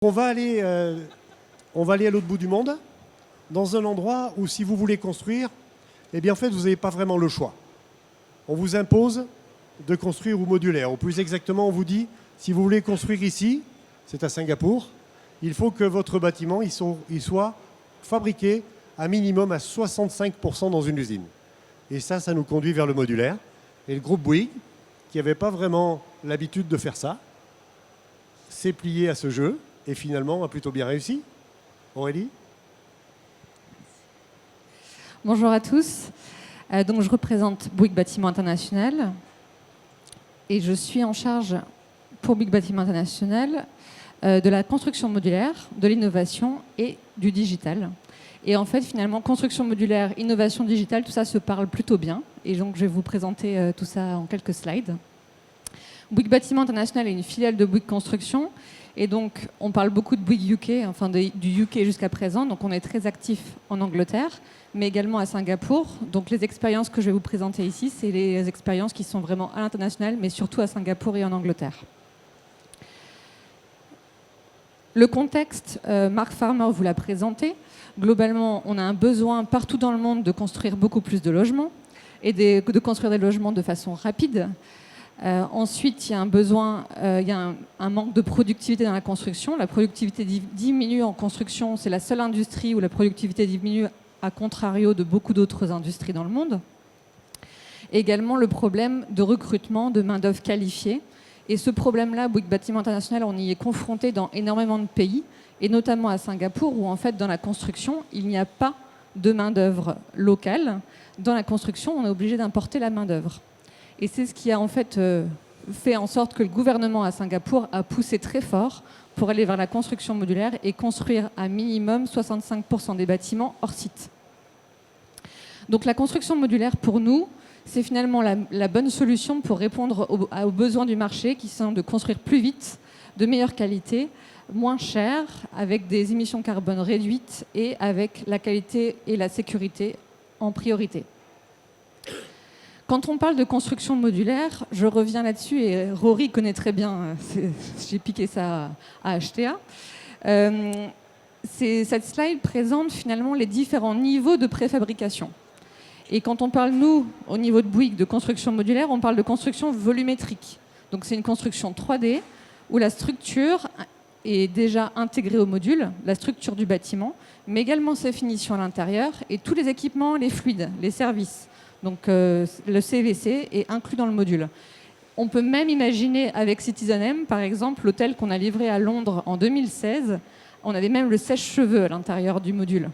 On va aller à l'autre bout du monde, dans un endroit où, si vous voulez construire, eh bien, en fait, vous n'avez pas vraiment le choix. On vous impose de construire ou modulaire. Ou plus exactement, on vous dit, si vous voulez construire ici, c'est à Singapour, il faut que votre bâtiment il soit fabriqué à minimum à 65% dans une usine. Et ça nous conduit vers le modulaire. Et le groupe Bouygues, qui n'avait pas vraiment l'habitude de faire ça, s'est plié à ce jeu et finalement a plutôt bien réussi. Aurélie ? Bonjour à tous. Donc, je représente Bouygues Bâtiment International et je suis en charge pour Bouygues Bâtiment International de la construction modulaire, de l'innovation et du digital. Et en fait, finalement, construction modulaire, innovation digitale, tout ça se parle plutôt bien. Et donc, je vais vous présenter tout ça en quelques slides. Bouygues Bâtiment International est une filiale de Bouygues Construction. Et donc, on parle beaucoup de Bouygues UK, enfin du UK jusqu'à présent. Donc, on est très actif en Angleterre, mais également à Singapour. Donc, les expériences que je vais vous présenter ici, c'est les expériences qui sont vraiment à l'international, mais surtout à Singapour et en Angleterre. Le contexte, Mark Farmer vous l'a présenté. Globalement, on a un besoin partout dans le monde de construire beaucoup plus de logements et de construire des logements de façon rapide. Ensuite, il y a un besoin, il y a un manque de productivité dans la construction. La productivité diminue en construction. C'est la seule industrie où la productivité diminue, à contrario de beaucoup d'autres industries dans le monde. Et également le problème de recrutement de main-d'œuvre qualifiée. Et ce problème-là, Bouygues Bâtiment International, on y est confronté dans énormément de pays, et notamment à Singapour, où en fait, dans la construction, il n'y a pas de main-d'œuvre locale. Dans la construction, on est obligé d'importer la main-d'œuvre. Et c'est ce qui a en fait fait en sorte que le gouvernement à Singapour a poussé très fort pour aller vers la construction modulaire et construire à minimum 65% des bâtiments hors site. Donc la construction modulaire, pour nous, c'est finalement la bonne solution pour répondre aux besoins du marché, qui sont de construire plus vite, de meilleure qualité, moins cher, avec des émissions carbone réduites et avec la qualité et la sécurité en priorité. Quand on parle de construction modulaire, je reviens là-dessus, et Rory connaît très bien, j'ai piqué ça à HTA. Cette slide présente finalement les différents niveaux de préfabrication. Et quand on parle, nous, au niveau de Bouygues, de construction modulaire, on parle de construction volumétrique. Donc c'est une construction 3D où la structure est déjà intégrée au module, la structure du bâtiment, mais également ses finitions à l'intérieur et tous les équipements, les fluides, les services. Donc le CVC est inclus dans le module. On peut même imaginer avec Citizen-M, par exemple, l'hôtel qu'on a livré à Londres en 2016, on avait même le sèche-cheveux à l'intérieur du module.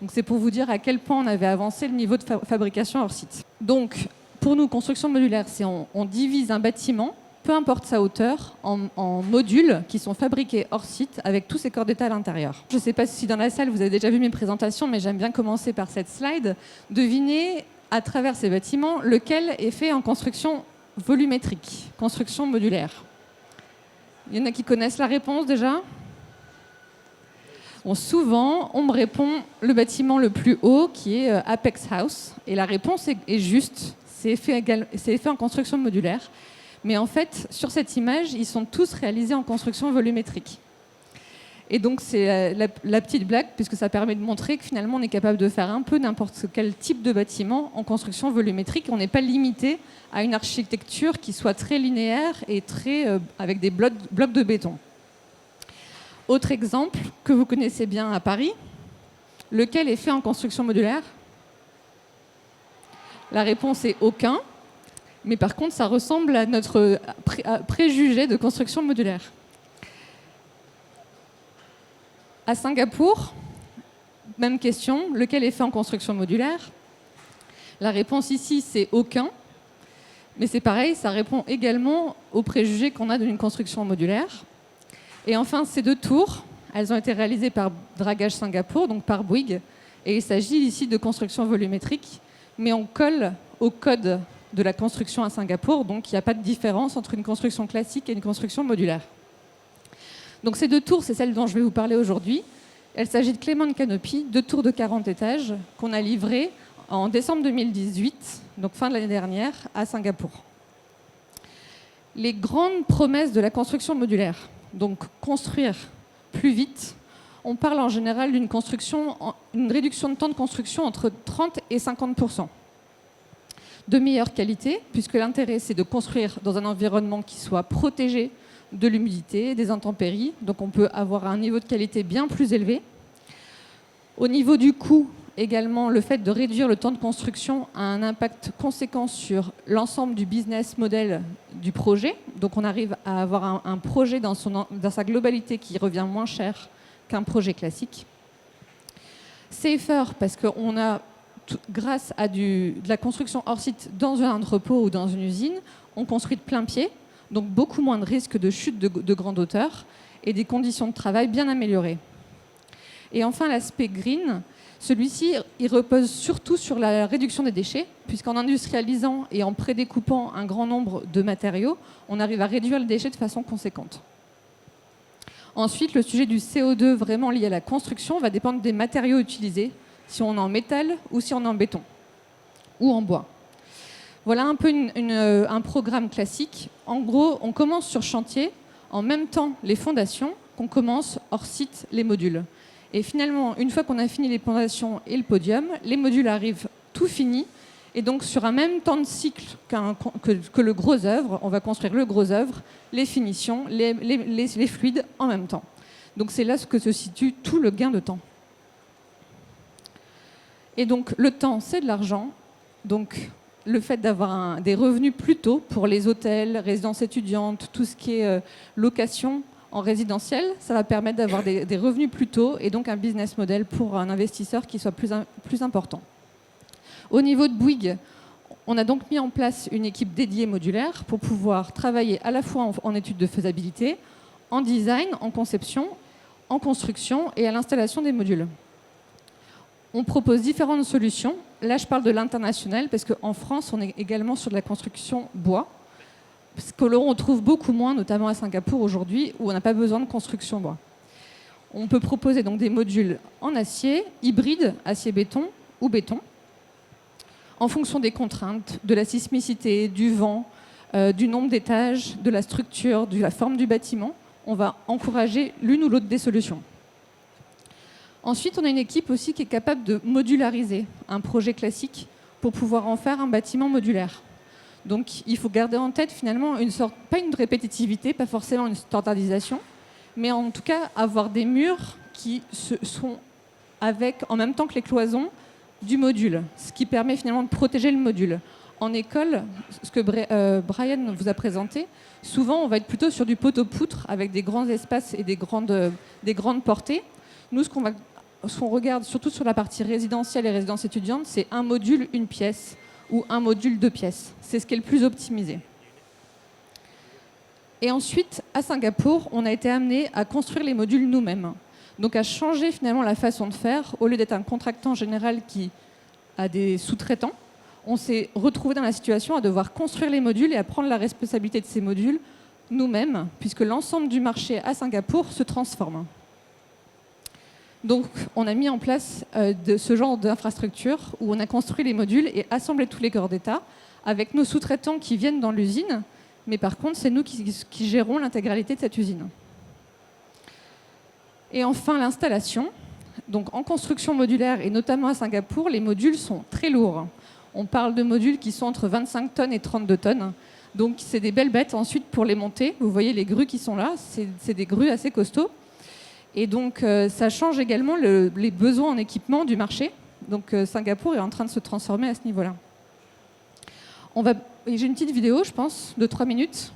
Donc c'est pour vous dire à quel point on avait avancé le niveau de fabrication hors site. Donc pour nous, construction modulaire, c'est on divise un bâtiment, peu importe sa hauteur, en modules qui sont fabriqués hors site avec tous ces corps d'état à l'intérieur. Je ne sais pas si dans la salle vous avez déjà vu mes présentations, mais j'aime bien commencer par cette slide. Devinez à travers ces bâtiments lequel est fait en construction volumétrique, construction modulaire. Il y en a qui connaissent la réponse déjà ? Bon, souvent, on me répond le bâtiment le plus haut qui est Apex House. Et la réponse est juste, c'est fait en construction modulaire. Mais en fait, sur cette image, ils sont tous réalisés en construction volumétrique. Et donc, c'est la petite blague, puisque ça permet de montrer que finalement, on est capable de faire un peu n'importe quel type de bâtiment en construction volumétrique. On n'est pas limité à une architecture qui soit très linéaire et avec des blocs de béton. Autre exemple que vous connaissez bien à Paris, lequel est fait en construction modulaire ? La réponse est aucun, mais par contre, ça ressemble à notre préjugé de construction modulaire. À Singapour, même question, lequel est fait en construction modulaire ? La réponse ici, c'est aucun, mais c'est pareil, ça répond également aux préjugés qu'on a d'une construction modulaire. Et enfin, ces deux tours, elles ont été réalisées par Dragage Singapour, donc par Bouygues, et il s'agit ici de construction volumétrique, mais on colle au code de la construction à Singapour, donc il n'y a pas de différence entre une construction classique et une construction modulaire. Donc ces deux tours, c'est celles dont je vais vous parler aujourd'hui. Il s'agit de Clément Canopy, 2 tours de 40 étages qu'on a livrées en décembre 2018, donc fin de l'année dernière, à Singapour. Les grandes promesses de la construction modulaire, donc construire plus vite. On parle en général d'une une réduction de temps de construction entre 30 et 50%. De meilleure qualité, puisque l'intérêt, c'est de construire dans un environnement qui soit protégé de l'humidité, des intempéries. Donc on peut avoir un niveau de qualité bien plus élevé. Au niveau du coût, également, le fait de réduire le temps de construction a un impact conséquent sur l'ensemble du business model du projet. Donc on arrive à avoir un projet dans sa globalité qui revient moins cher qu'un projet classique. Safer, parce qu'on a, grâce à de la construction hors site dans un entrepôt ou dans une usine, on construit de plein pied, donc beaucoup moins de risques de chute de grande hauteur et des conditions de travail bien améliorées. Et enfin, l'aspect green, celui-ci, il repose surtout sur la réduction des déchets, puisqu'en industrialisant et en prédécoupant un grand nombre de matériaux, on arrive à réduire le déchet de façon conséquente. Ensuite, le sujet du CO2 vraiment lié à la construction va dépendre des matériaux utilisés, si on est en métal ou si on est en béton ou en bois. Voilà un peu un programme classique. En gros, on commence sur chantier, en même temps les fondations, qu'on commence hors site les modules. Et finalement, une fois qu'on a fini les fondations et le podium, les modules arrivent tout finis. Et donc, sur un même temps de cycle que le gros œuvre, on va construire le gros œuvre, les finitions, les fluides en même temps. Donc, c'est là que se situe tout le gain de temps. Et donc, le temps, c'est de l'argent. Donc, le fait d'avoir des revenus plus tôt pour les hôtels, résidences étudiantes, tout ce qui est location en résidentiel, ça va permettre d'avoir des revenus plus tôt et donc un business model pour un investisseur qui soit plus important. Au niveau de Bouygues, on a donc mis en place une équipe dédiée modulaire pour pouvoir travailler à la fois en études de faisabilité, en design, en conception, en construction et à l'installation des modules. On propose différentes solutions. Là, je parle de l'international parce qu'en France, on est également sur de la construction bois, ce que l'on trouve beaucoup moins, notamment à Singapour aujourd'hui, où on n'a pas besoin de construction bois. On peut proposer donc des modules en acier, hybrides, acier-béton ou béton, en fonction des contraintes, de la sismicité, du vent, du nombre d'étages, de la structure, de la forme du bâtiment. On va encourager l'une ou l'autre des solutions. Ensuite, on a une équipe aussi qui est capable de modulariser un projet classique pour pouvoir en faire un bâtiment modulaire. Donc, il faut garder en tête finalement pas une répétitivité, pas forcément une standardisation, mais en tout cas avoir des murs qui sont en même temps que les cloisons du module, ce qui permet finalement de protéger le module. En école, ce que Brian vous a présenté, souvent on va être plutôt sur du poteau-poutre avec des grands espaces et des grandes portées. Nous, ce qu'on regarde surtout sur la partie résidentielle et résidence étudiante, c'est un module, une pièce ou un module, 2 pièces. C'est ce qui est le plus optimisé. Et ensuite, à Singapour, on a été amené à construire les modules nous-mêmes. Donc à changer finalement la façon de faire. Au lieu d'être un contractant général qui a des sous-traitants, on s'est retrouvé dans la situation à devoir construire les modules et à prendre la responsabilité de ces modules nous-mêmes, puisque l'ensemble du marché à Singapour se transforme. Donc on a mis en place ce genre d'infrastructure où on a construit les modules et assemblé tous les corps d'État avec nos sous-traitants qui viennent dans l'usine, mais par contre c'est nous qui gérons l'intégralité de cette usine. Et enfin, l'installation. Donc, en construction modulaire, et notamment à Singapour, les modules sont très lourds. On parle de modules qui sont entre 25 tonnes et 32 tonnes. Donc, c'est des belles bêtes ensuite pour les monter. Vous voyez les grues qui sont là, c'est des grues assez costauds. Et donc, ça change également les besoins en équipement du marché. Donc, Singapour est en train de se transformer à ce niveau-là. J'ai une petite vidéo, je pense, de 3 minutes.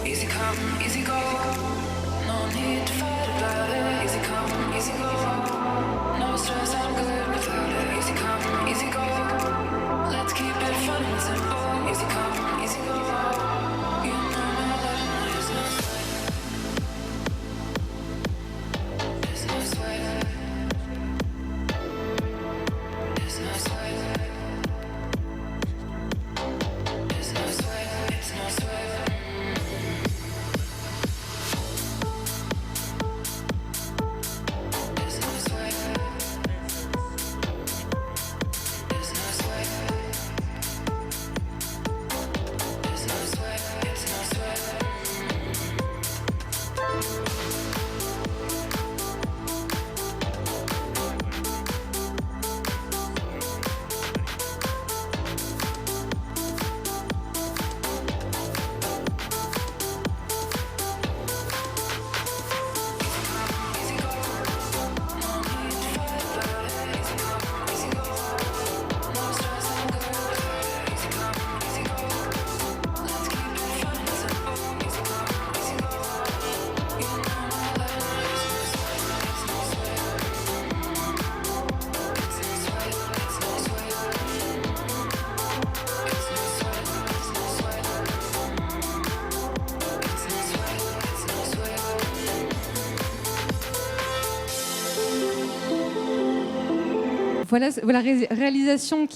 Easy come, easy go. No need to fight about it. Easy come. Voilà la réalisation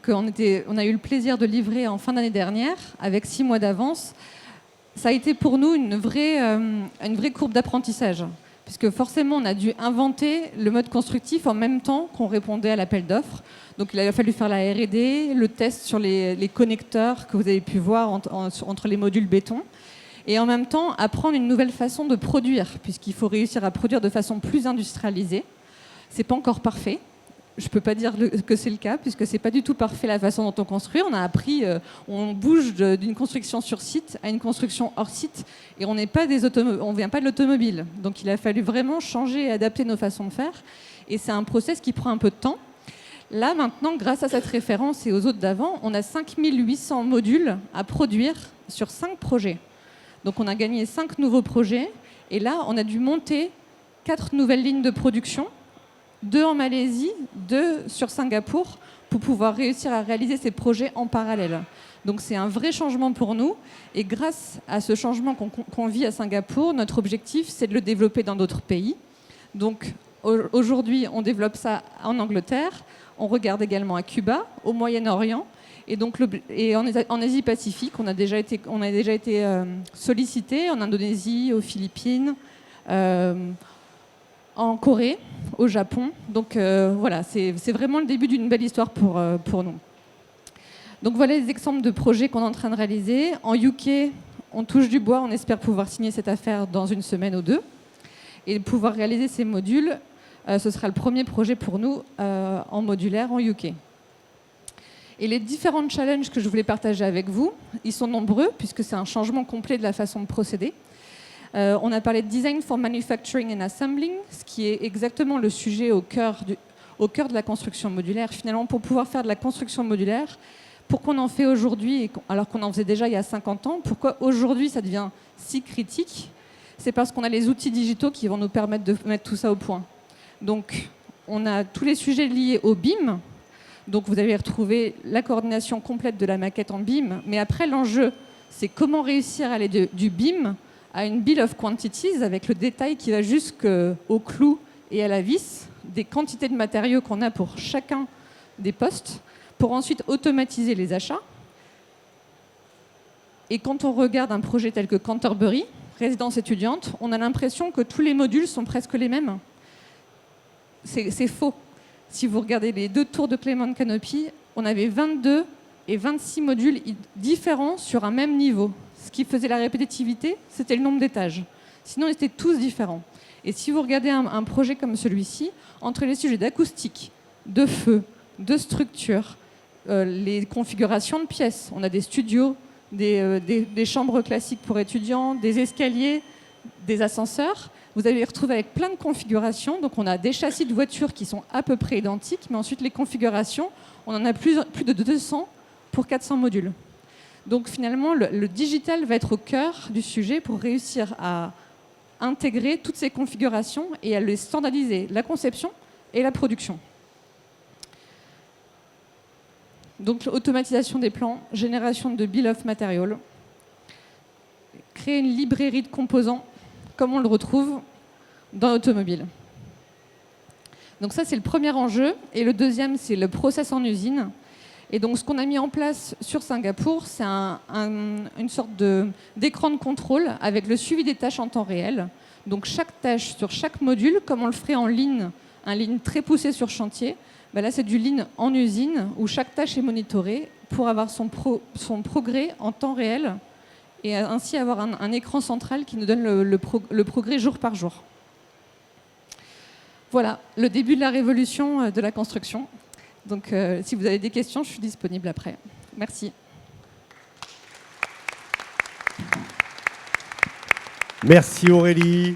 qu'on a eu le plaisir de livrer en fin d'année dernière, avec 6 mois d'avance. Ça a été pour nous une vraie courbe d'apprentissage, puisque forcément on a dû inventer le mode constructif en même temps qu'on répondait à l'appel d'offres. Donc il a fallu faire la R&D, le test sur les connecteurs que vous avez pu voir entre les modules béton, et en même temps apprendre une nouvelle façon de produire, puisqu'il faut réussir à produire de façon plus industrialisée. C'est pas encore parfait. Je ne peux pas dire que c'est le cas, puisque ce n'est pas du tout parfait la façon dont on construit. On a appris, on bouge d'une construction sur site à une construction hors site, et on ne vient pas de l'automobile. Donc il a fallu vraiment changer et adapter nos façons de faire. Et c'est un process qui prend un peu de temps. Là, maintenant, grâce à cette référence et aux autres d'avant, on a 5800 modules à produire sur 5 projets. Donc on a gagné 5 nouveaux projets. Et là, on a dû monter 4 nouvelles lignes de production, 2 en Malaisie, 2 sur Singapour, pour pouvoir réussir à réaliser ces projets en parallèle. Donc c'est un vrai changement pour nous. Et grâce à ce changement qu'on vit à Singapour, notre objectif, c'est de le développer dans d'autres pays. Donc aujourd'hui, on développe ça en Angleterre. On regarde également à Cuba, au Moyen-Orient. Et en Asie-Pacifique, on a déjà été sollicité en Indonésie, aux Philippines, en Corée, au Japon. Donc voilà, c'est vraiment le début d'une belle histoire pour nous. Donc voilà les exemples de projets qu'on est en train de réaliser. En UK, on touche du bois, on espère pouvoir signer cette affaire dans une semaine ou 2. Et pouvoir réaliser ces modules, ce sera le premier projet pour nous en modulaire en UK. Et les différents challenges que je voulais partager avec vous, ils sont nombreux, puisque c'est un changement complet de la façon de procéder. On a parlé de Design for Manufacturing and Assembling, ce qui est exactement le sujet au cœur de la construction modulaire. Finalement, pour pouvoir faire de la construction modulaire, pourquoi on en fait aujourd'hui, alors qu'on en faisait déjà il y a 50 ans, pourquoi aujourd'hui ça devient si critique? C'est parce qu'on a les outils digitaux qui vont nous permettre de mettre tout ça au point. Donc, on a tous les sujets liés au BIM. Donc, vous allez retrouver la coordination complète de la maquette en BIM. Mais après, l'enjeu, c'est comment réussir à aller du BIM à une Bill of Quantities avec le détail qui va jusqu'au clou et à la vis, des quantités de matériaux qu'on a pour chacun des postes, pour ensuite automatiser les achats. Et quand on regarde un projet tel que Canterbury, résidence étudiante, on a l'impression que tous les modules sont presque les mêmes. C'est faux. Si vous regardez les 2 tours de Clement Canopy, on avait 22 et 26 modules différents sur un même niveau. Ce qui faisait la répétitivité, c'était le nombre d'étages. Sinon, ils étaient tous différents. Et si vous regardez un projet comme celui-ci, entre les sujets d'acoustique, de feu, de structure, les configurations de pièces, on a des studios, des chambres classiques pour étudiants, des escaliers, des ascenseurs. Vous allez les retrouver avec plein de configurations. Donc on a des châssis de voitures qui sont à peu près identiques, mais ensuite les configurations, on en a plus de 200 pour 400 modules. Donc finalement, le digital va être au cœur du sujet pour réussir à intégrer toutes ces configurations et à les standardiser, la conception et la production. Donc automatisation des plans, génération de bill of material, créer une librairie de composants comme on le retrouve dans l'automobile. Donc ça, c'est le premier enjeu. Et le deuxième, c'est le process en usine. Et donc, ce qu'on a mis en place sur Singapour, c'est une sorte d'écran de contrôle avec le suivi des tâches en temps réel. Donc, chaque tâche sur chaque module, comme on le ferait en ligne, un ligne très poussé sur chantier, ben là, c'est du ligne en usine où chaque tâche est monitorée pour avoir son progrès en temps réel et ainsi avoir un écran central qui nous donne le progrès jour par jour. Voilà, le début de la révolution de la construction. Donc, si vous avez des questions, je suis disponible après. Merci. Merci Aurélie.